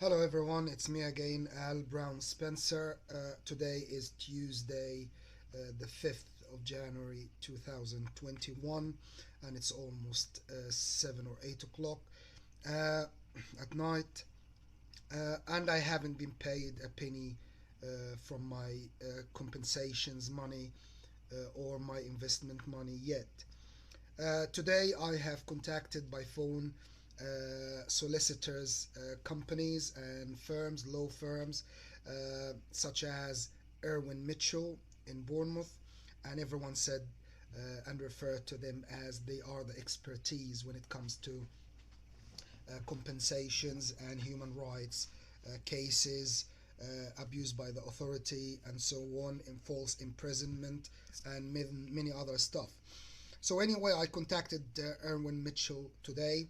Hello everyone, it's me again, Al Brown Spencer. Today is Tuesday, the 5th of January 2021, and it's almost 7 or 8 o'clock uh, at night, and I haven't been paid a penny from my compensations money or my investment money yet. Today I have contacted by phone solicitors, companies and firms, law firms, such as Irwin Mitchell in Bournemouth, and everyone said and referred to them as they are the expertise when it comes to compensations and human rights cases, abuse by the authority, and so on, in false imprisonment, and many other stuff. So anyway, I contacted Erwin Mitchell today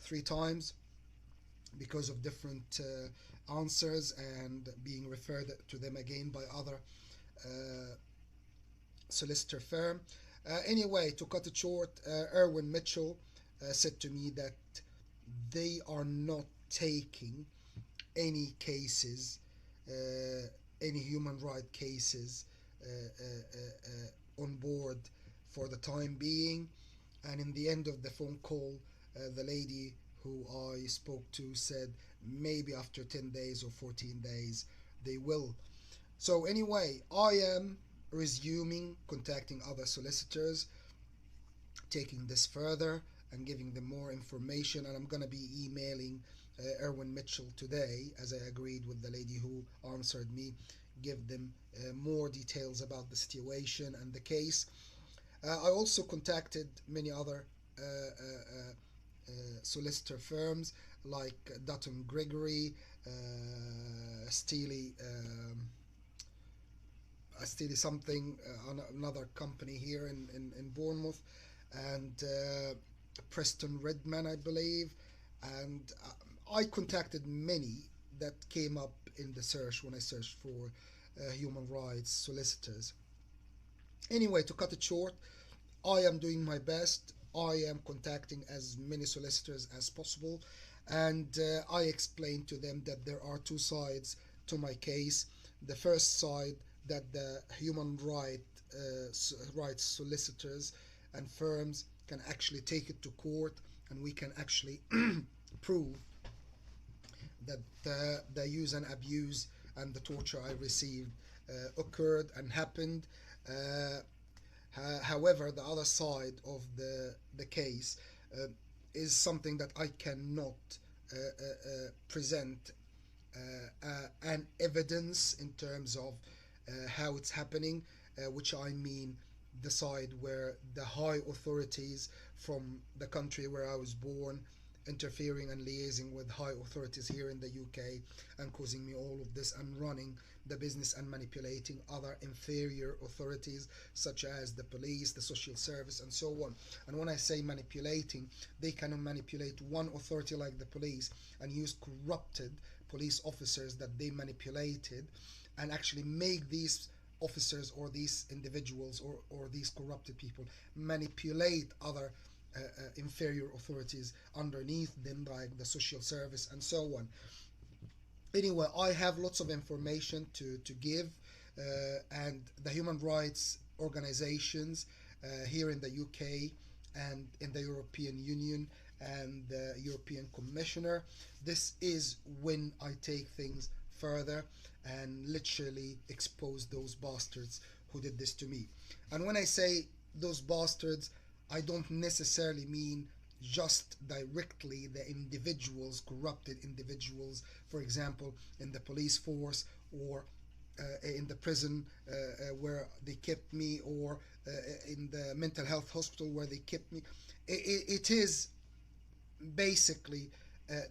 3 times because of different answers and being referred to them again by other uh, solicitor firm. Anyway, to cut it short, Erwin Mitchell said to me that they are not taking any cases, any human right cases on board for the time being. And in the end of the phone call, the lady who I spoke to said maybe after 10 days or 14 days they will. So, anyway, I am resuming contacting other solicitors, taking this further and giving them more information. And I'm going to be emailing Erwin Mitchell today, as I agreed with the lady who answered me, give them more details about the situation and the case. I also contacted many other solicitor firms like Dutton Gregory, Steely, Steely something, another company here in Bournemouth, and Preston Redman, I believe. And I contacted many that came up in the search when I searched for human rights solicitors. Anyway, to cut it short, I am doing my best. I am contacting as many solicitors as possible, and I explained to them that there are two sides to my case. The first side, that the rights solicitors and firms can actually take it to court, and we can actually prove that the use and abuse and the torture I received occurred and happened. Uh, However, the other side of the case uh, is something that I cannot present an evidence in terms of how it's happening, which I mean the side where the high authorities from the country where I was born interfering and liaising with high authorities here in the UK and causing me all of this and running the business and manipulating other inferior authorities such as the police, the social service, and so on. And when I say manipulating, they can manipulate one authority like the police and use corrupted police officers that they manipulated and actually make these officers or these individuals or these corrupted people manipulate other inferior authorities underneath them, like the social service and so on. Anyway, I have lots of information to give, and the human rights organizations here in the UK and in the European Union and the European Commissioner. This is when I take things further and literally expose those bastards who did this to me. And when I say those bastards, I don't necessarily mean just directly the individuals, corrupted individuals, for example, in the police force or in the prison where they kept me, or in the mental health hospital where they kept me. It is basically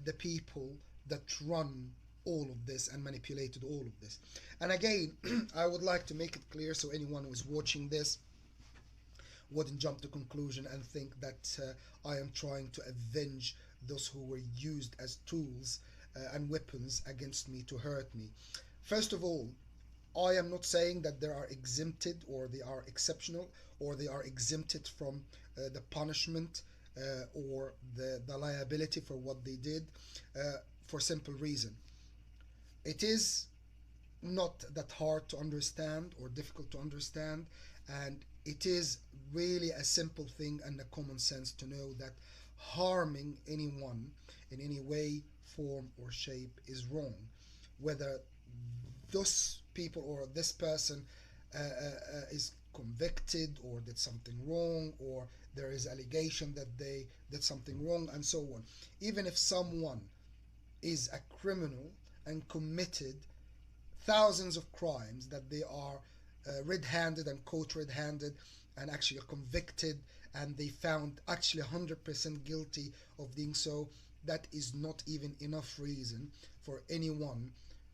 the people that run all of this and manipulated all of this. And again, I would like to make it clear so anyone who is watching this wouldn't jump to conclusion and think that I am trying to avenge those who were used as tools and weapons against me to hurt me. First of all, I am not saying that they are exempted or they are exceptional or they are exempted from the punishment or the liability for what they did. for simple reason. It is not that hard to understand or difficult to understand, and it is really a simple thing and a common sense to know that harming anyone in any way, form, or shape is wrong. Whether those people or this person is convicted or did something wrong, or there is allegation that they did something wrong, and so on. Even if someone is a criminal and committed thousands of crimes that they are red-handed and caught red-handed and actually convicted, and they found actually 100% guilty of doing so, that is not even enough reason for anyone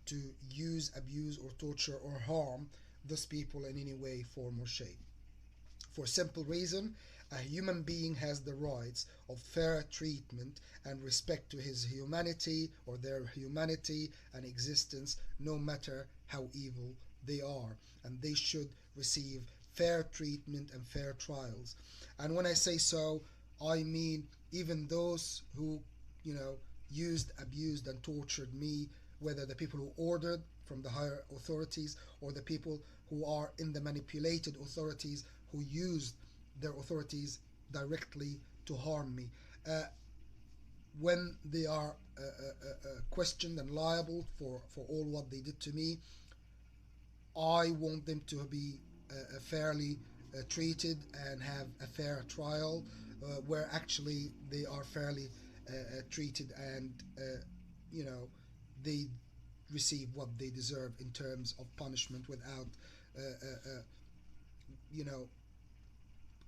to use, abuse, or torture or harm those people in any way, form, or shape. For simple reason, a human being has the rights of fair treatment and respect to his humanity or their humanity and existence, no matter how evil they are, and they should receive fair treatment and fair trials. And when I say so, I mean even those who, you know, used, abused, and tortured me, whether the people who ordered from the higher authorities or the people who are in the manipulated authorities who used their authorities directly to harm me. Uh, when they are questioned and liable for all what they did to me, I want them to be fairly treated and have a fair trial where actually they are fairly treated and, you know, they receive what they deserve in terms of punishment without, uh, uh, uh, you know,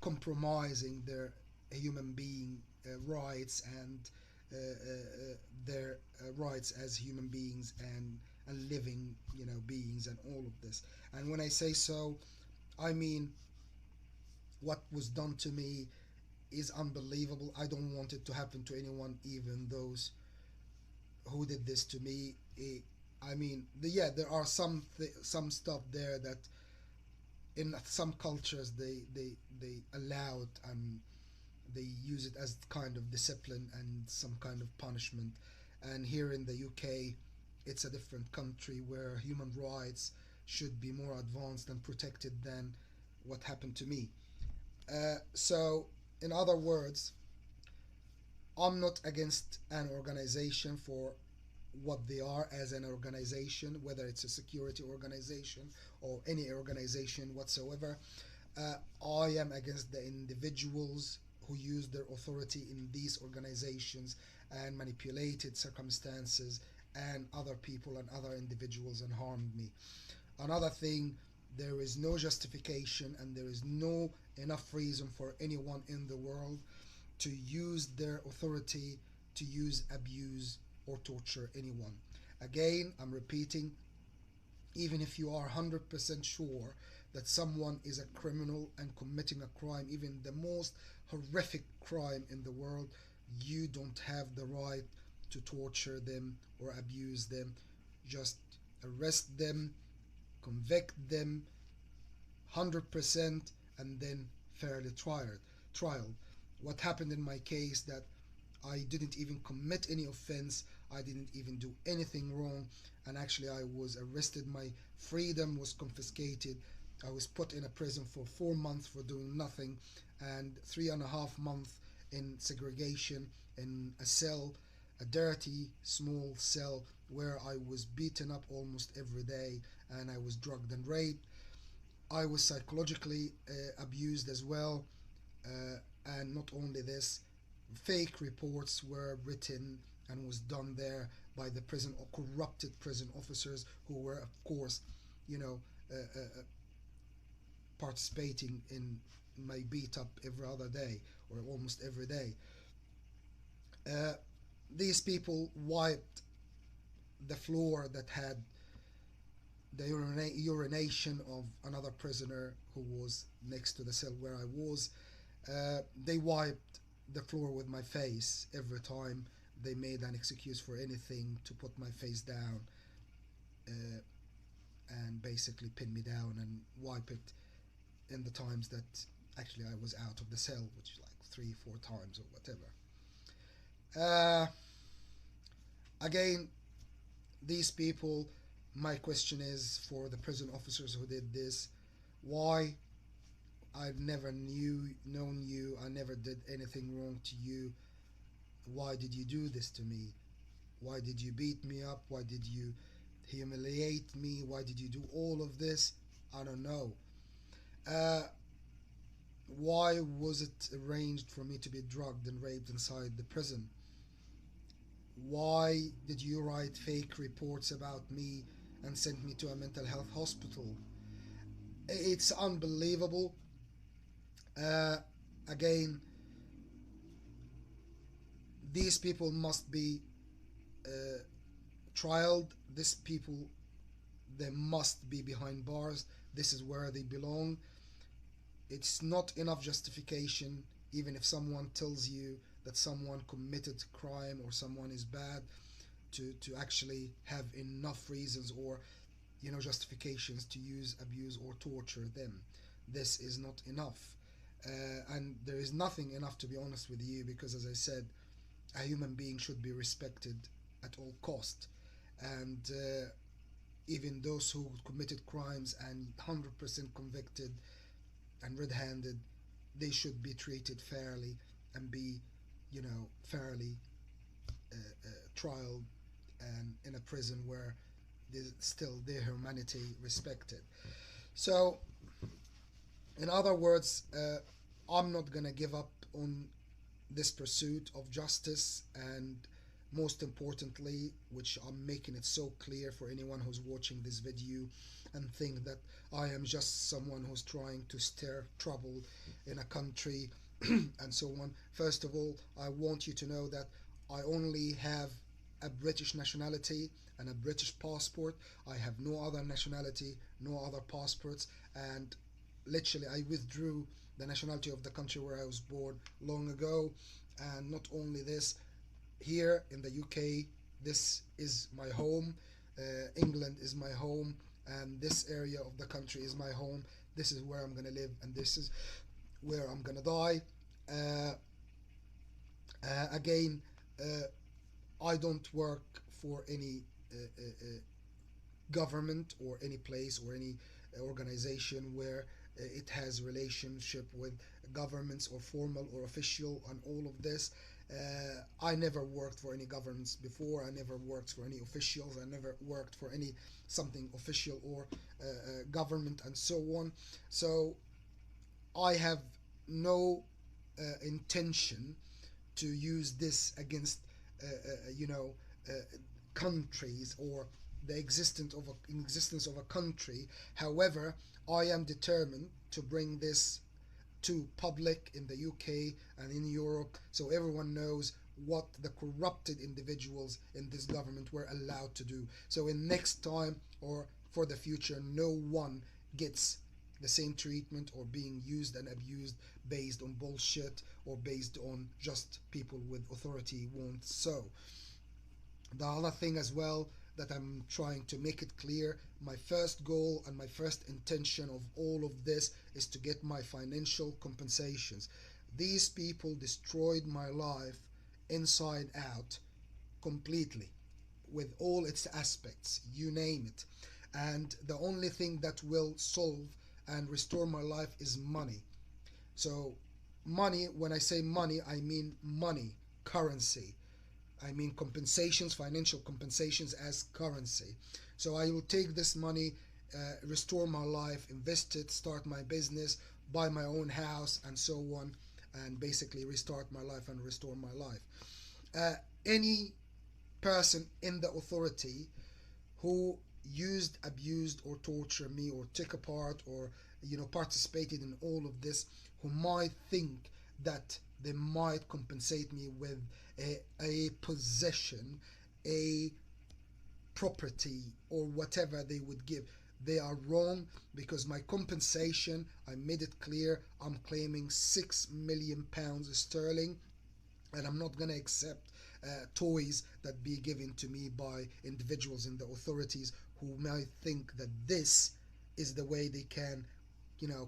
compromising their human being rights and their rights as human beings and living, you know, beings and all of this. And when I say so, I mean what was done to me is unbelievable. I don't want it to happen to anyone, even those who did this to me. I mean, yeah, there are some stuff there that in some cultures they allow it and they use it as kind of discipline and some kind of punishment. And here in the UK, it's a different country where human rights should be more advanced and protected than what happened to me. So, in other words, I'm not against an organization for what they are as an organization, whether it's a security organization or any organization whatsoever. Uh, I am against the individuals who use their authority in these organizations and manipulated circumstances and other people and other individuals and harmed me. Another thing, there is no justification and there is no enough reason for anyone in the world to use their authority to use, abuse, or torture anyone. Again, I'm repeating, even if you are 100% sure that someone is a criminal and committing a crime, even the most horrific crime in the world, you don't have the right to torture them or abuse them. Just arrest them, convict them 100%, and then fairly trial. What happened in my case that I didn't even commit any offense. I didn't even do anything wrong. And actually, I was arrested. My freedom was confiscated. I was put in a prison for 4 months for doing nothing, and 3.5 months in segregation in a cell, a dirty, small cell where I was beaten up almost every day and I was drugged and raped. I was psychologically abused as well. And not only this, fake reports were written and was done there by the prison or corrupted prison officers who were, of course, you know, participating in my beat up every other day or almost every day. Uh, these people wiped the floor that had the urination of another prisoner who was next to the cell where I was. They wiped the floor with my face every time they made an excuse for anything to put my face down uh, and basically pin me down and wipe it in the times that actually I was out of the cell, which is like 3, 4 times or whatever. Uh, Again, these people, my question is for the prison officers who did this, why? I've never known you, I never did anything wrong to you. Why did you do this to me? Why did you beat me up? Why did you humiliate me? Why did you do all of this? I don't know. Uh, why was it arranged for me to be drugged and raped inside the prison? Why did you write fake reports about me and send me to a mental health hospital? It's unbelievable. Uh, Again, these people must be uh, trialed. These people, they must be behind bars. This is where they belong. It's not enough justification, even if someone tells you that someone committed crime or someone is bad, to actually have enough reasons or justifications to use, abuse, or torture them. This is not enough. And there is nothing enough, to be honest with you, because as I said, a human being should be respected at all cost. And even those who committed crimes and 100% convicted and red-handed, they should be treated fairly and be, fairly trialed and in a prison where there's still their humanity respected. So, in other words, I'm not gonna give up on this pursuit of justice, and most importantly, which I'm making it so clear for anyone who's watching this video and think that I am just someone who's trying to stir trouble in a country and so on. First of all, I want you to know that I only have a British nationality and a British passport. I have no other nationality, no other passports, and literally I withdrew the nationality of the country where I was born long ago. And not only this, here in the UK, this is my home. England is my home, and this area of the country is my home. This is where I'm gonna live, and this is where I'm gonna die. Uh, Again, I don't work for any government or any place or any organization where it has relationship with governments or formal or official and all of this. I never worked for any governments before. I never worked for any officials. I never worked for any something official or government and so on. So I have no intention to use this against uh, uh, you know uh, countries or the existence of a country. However, I am determined to bring this to public in the UK and in Europe so everyone knows what the corrupted individuals in this government were allowed to do. So in next time or for the future, no one gets the same treatment or being used and abused based on bullshit or based on just people with authority won't so. The other thing as well that I'm trying to make it clear, my first goal and my first intention of all of this is to get my financial compensations. These people destroyed my life inside out completely with all its aspects, you name it. And the only thing that will solve and restore my life is money. So, money, when I say money, I mean money, currency. I mean compensations, financial compensations as currency. So I will take this money, restore my life, invest it, start my business, buy my own house, and so on, and basically restart my life and restore my life. Uh, any person in the authority who used, abused, or tortured me, or took apart, or participated in all of this, who might think that they might compensate me with a possession, a property, or whatever they would give. They are wrong because my compensation, I made it clear, I'm claiming £6 million sterling, and I'm not going to accept toys that be given to me by individuals in the authorities who might think that this is the way they can,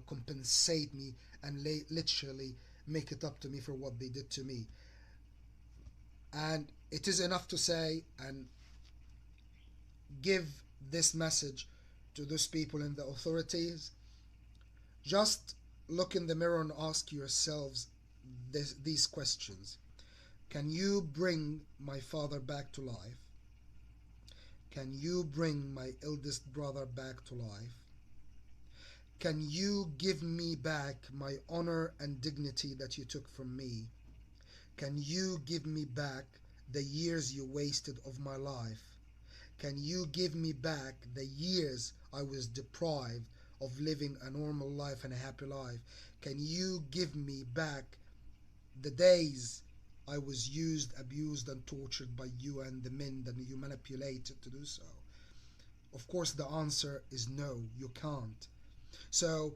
compensate me and literally make it up to me for what they did to me. And It is enough to say and give this message to those people in the authorities. Just look in the mirror and ask yourselves these questions. Can you bring my father back to life? Can you bring my eldest brother back to life? Can you give me back my honor and dignity that you took from me? Can you give me back the years you wasted of my life? Can you give me back the years I was deprived of living a normal life and a happy life? Can you give me back the days I was used, abused, and tortured by you and the men that you manipulated to do so? Of course, the answer is no, you can't. So,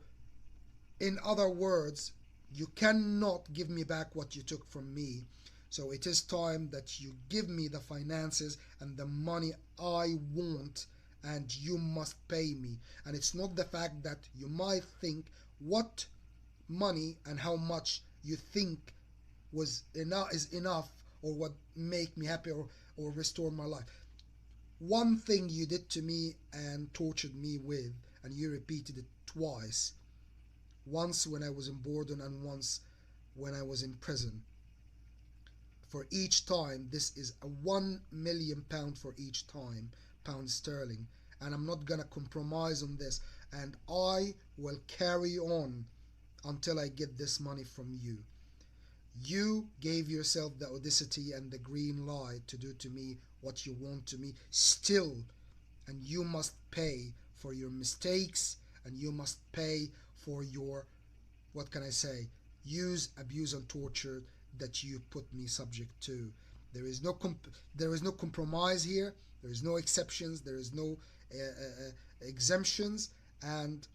in other words, you cannot give me back what you took from me. So it is time that you give me the finances and the money I want, and you must pay me. And it's not the fact that you might think what money and how much you think is enough, or what make me happy, or restore my life. One thing you did to me and tortured me with, and you repeated it twice, once when I was in boredom and once when I was in prison. For each time, this is a £1 million for each time, pound sterling, and I'm not gonna compromise on this, and I will carry on until I get this money from you. You gave yourself the audacity and the green light to do to me what you want to me still, and you must pay for your mistakes, and you must pay for your, what can I say, use, abuse, and torture that you put me subject to. There is no compromise here. There is no exceptions. There is no exemptions, and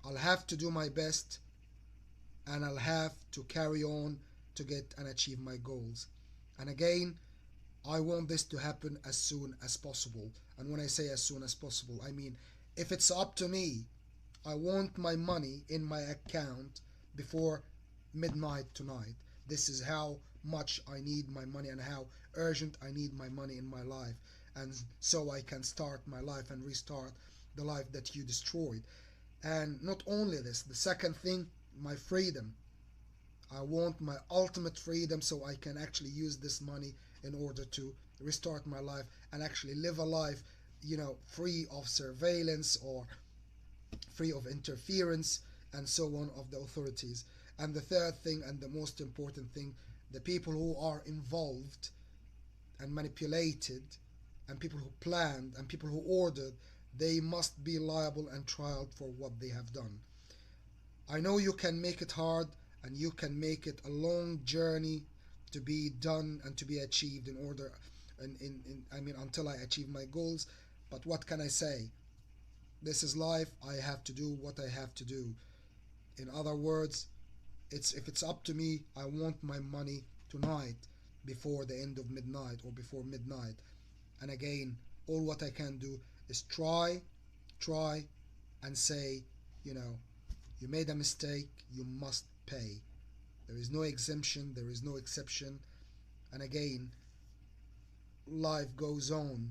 I'll have to do my best, and I'll have to carry on to get and achieve my goals. And again, I want this to happen as soon as possible. And when I say as soon as possible, I mean if it's up to me, I want my money in my account before midnight tonight. This is how much I need my money and how urgent I need my money in my life. And so I can start my life and restart the life that you destroyed. And not only this, the second thing, my freedom. I want my ultimate freedom so I can actually use this money in order to restart my life and actually live a life, free of surveillance or free of interference and so on of the authorities. And the third thing, and the most important thing, the people who are involved and manipulated, and people who planned, and people who ordered, they must be liable and tried for what they have done. I know you can make it hard, and you can make it a long journey to be done and to be achieved in order, until I achieve my goals. But what can I say? This is life. I have to do what I have to do. In other words, if it's up to me, I want my money tonight before the end of midnight or before midnight. And again, all what I can do is try, and say, you made a mistake, you must pay. There is no exemption, there is no exception. And again, life goes on.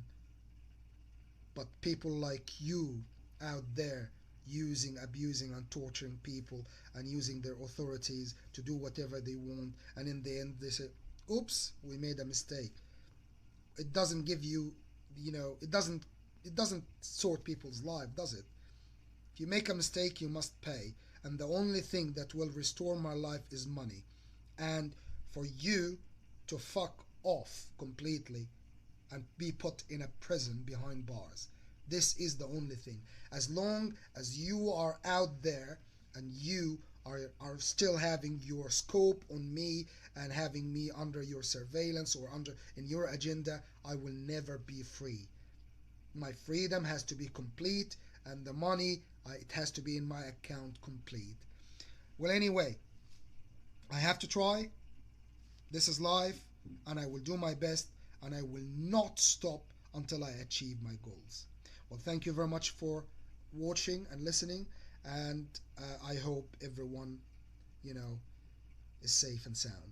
But people like you out there using, abusing, and torturing people and using their authorities to do whatever they want, and in the end they say, oops, we made a mistake. It doesn't give you, it doesn't sort people's life, does it? If you make a mistake, you must pay. And the only thing that will restore my life is money. And for you to fuck off completely and be put in a prison behind bars. This is the only thing. As long as you are out there and you are still having your scope on me and having me under your surveillance or under in your agenda, I will never be free. My freedom has to be complete, and the money, it has to be in my account complete. Well, anyway, I have to try. This is life, and I will do my best, and I will not stop until I achieve my goals. Well, thank you very much for watching and listening, and I hope everyone, is safe and sound.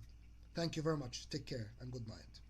Thank you very much. Take care and good night.